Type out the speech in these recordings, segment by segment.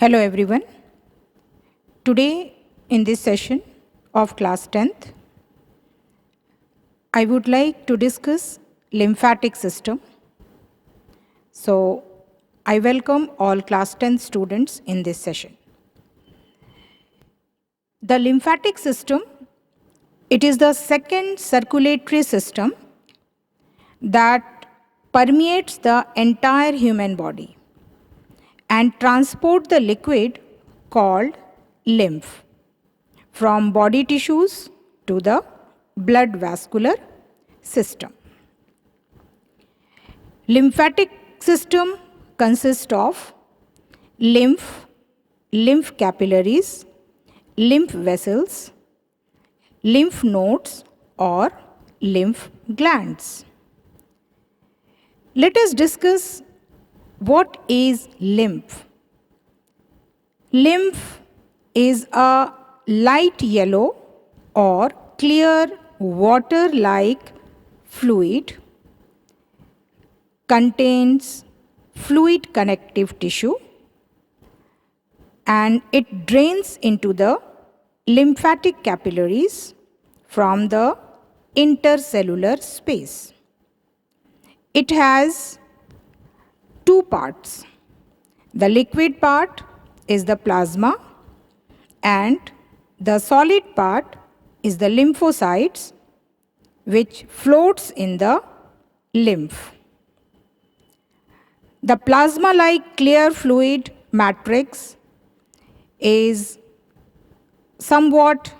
Hello everyone. Today in this session of class 10th, I would like to discuss lymphatic system. So I welcome all class 10 students in this session. The lymphatic system, it is the second circulatory system that permeates the entire human body and transport the liquid called lymph from body tissues to the blood vascular system. Lymphatic system consists of lymph capillaries, lymph vessels, lymph nodes or lymph glands. Let us discuss what is lymph. Lymph is a light yellow or clear water-like fluid, contains fluid connective tissue, and it drains into the lymphatic capillaries from the intercellular space. It has two parts. The liquid part is the plasma and the solid part is the lymphocytes which floats in the lymph. The plasma-like clear fluid matrix is somewhat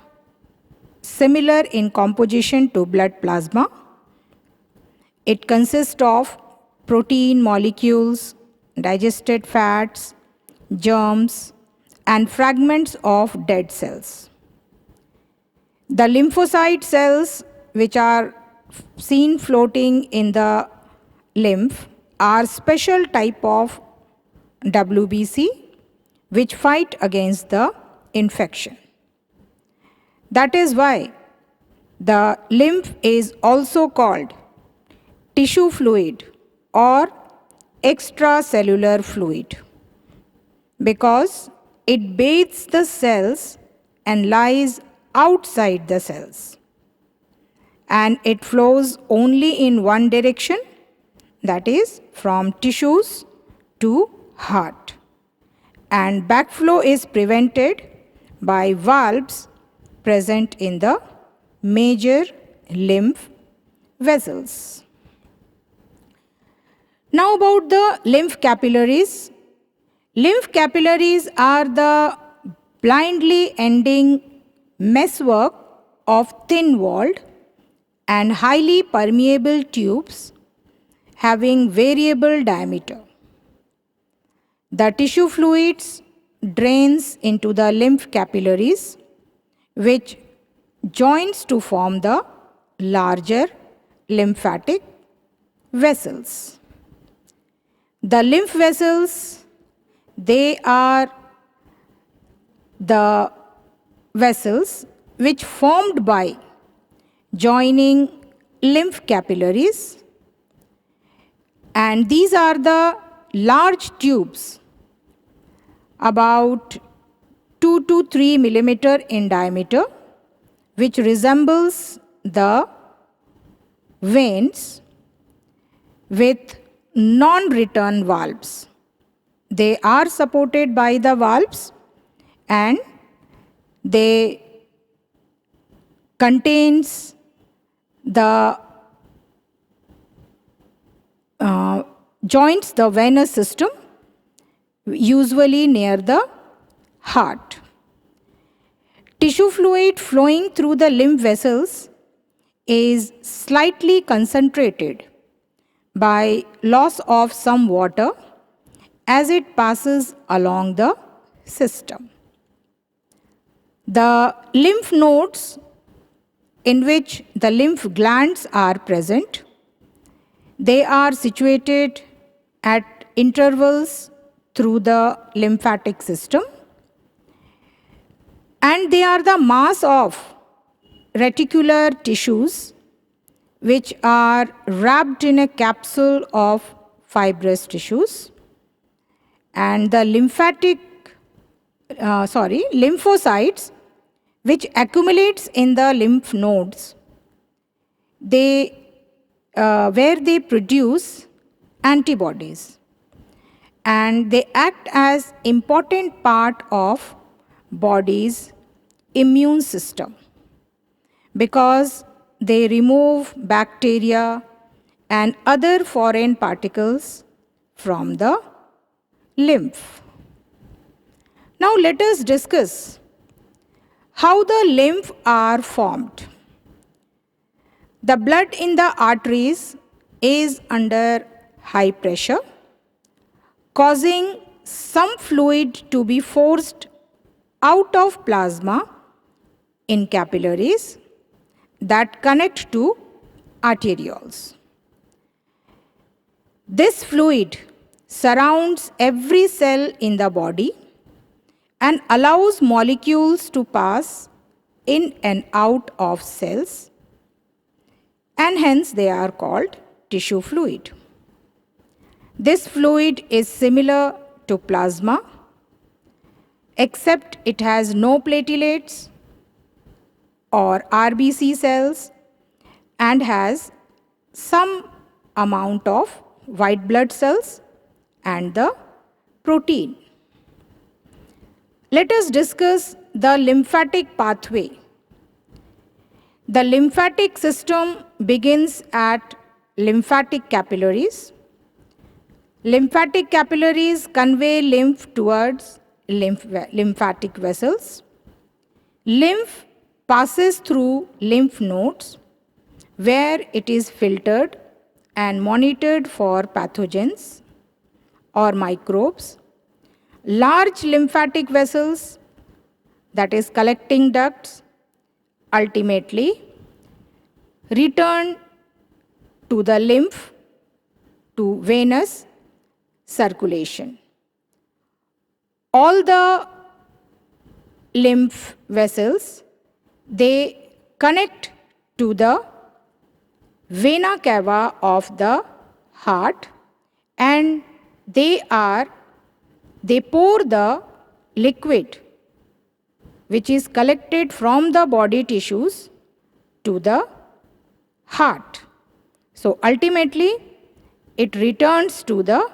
similar in composition to blood plasma. It consists of protein molecules, digested fats, germs, and fragments of dead cells. The lymphocyte cells, which are seen floating in the lymph, are special type of WBC which fight against the infection. That is why the lymph is also called tissue fluid or extracellular fluid because it bathes the cells and lies outside the cells, and it flows only in one direction, that is from tissues to heart, and backflow is prevented by valves present in the major lymph vessels. Now about the lymph capillaries. Lymph capillaries are the blindly ending meshwork of thin-walled and highly permeable tubes having variable diameter. The tissue fluids drains into the lymph capillaries which joins to form the larger lymphatic vessels. The lymph vessels, they are the vessels which formed by joining lymph capillaries, and these are the large tubes about 2 to 3 millimeter in diameter, which resembles the veins with non-return valves. They are supported by the valves and they contains the joins the venous system, usually near the heart. Tissue fluid flowing through the lymph vessels is slightly concentrated by loss of some water as it passes along the system. The lymph nodes in which the lymph glands are present, they are situated at intervals through the lymphatic system, and they are the mass of reticular tissues which are wrapped in a capsule of fibrous tissues, and the lymphatic lymphocytes which accumulates in the lymph nodes, where they produce antibodies, and they act as important part of body's immune system because they remove bacteria and other foreign particles from the lymph. Now let us discuss how the lymph are formed. The blood in the arteries is under high pressure, causing some fluid to be forced out of plasma in capillaries that connect to arterioles. This fluid surrounds every cell in the body and allows molecules to pass in and out of cells, and hence they are called tissue fluid. This fluid is similar to plasma, except it has no platelets or RBC cells and has some amount of white blood cells and the protein. Let us discuss the lymphatic pathway. The lymphatic system begins at lymphatic capillaries. Lymphatic capillaries convey lymph towards lymphatic vessels. Lymph passes through lymph nodes where it is filtered and monitored for pathogens or microbes. Large lymphatic vessels, that is collecting ducts, ultimately return to the lymph to venous circulation. All the lymph vessels, they connect to the vena cava of the heart, and they pour the liquid which is collected from the body tissues to the heart. So ultimately it returns to the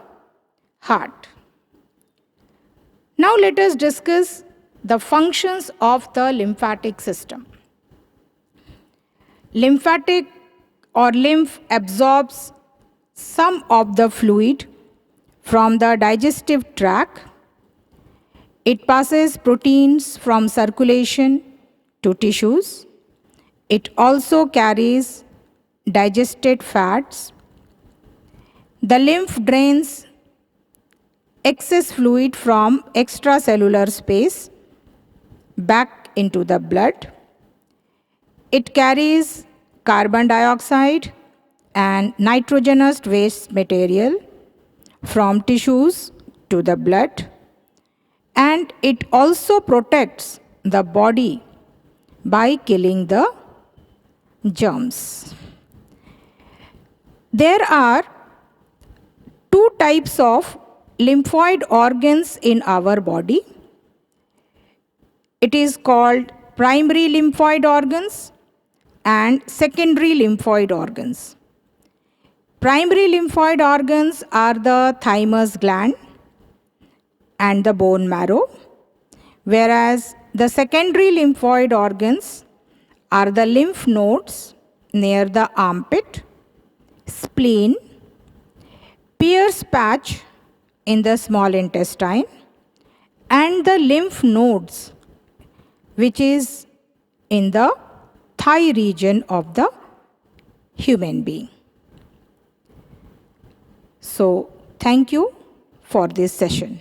heart. Now let us discuss the functions of the lymphatic system. Lymphatic or lymph absorbs some of the fluid from the digestive tract. It passes proteins from circulation to tissues. It also carries digested fats. The lymph drains excess fluid from extracellular space back into the blood. It carries carbon dioxide and nitrogenous waste material from tissues to the blood, and it also protects the body by killing the germs. There are two types of lymphoid organs in our body. It is called primary lymphoid organs and secondary lymphoid organs. Primary lymphoid organs are the thymus gland and the bone marrow, whereas the secondary lymphoid organs are the lymph nodes near the armpit, spleen, Peyer's patch in the small intestine, and the lymph nodes which is in the thigh region of the human being. So, thank you for this session.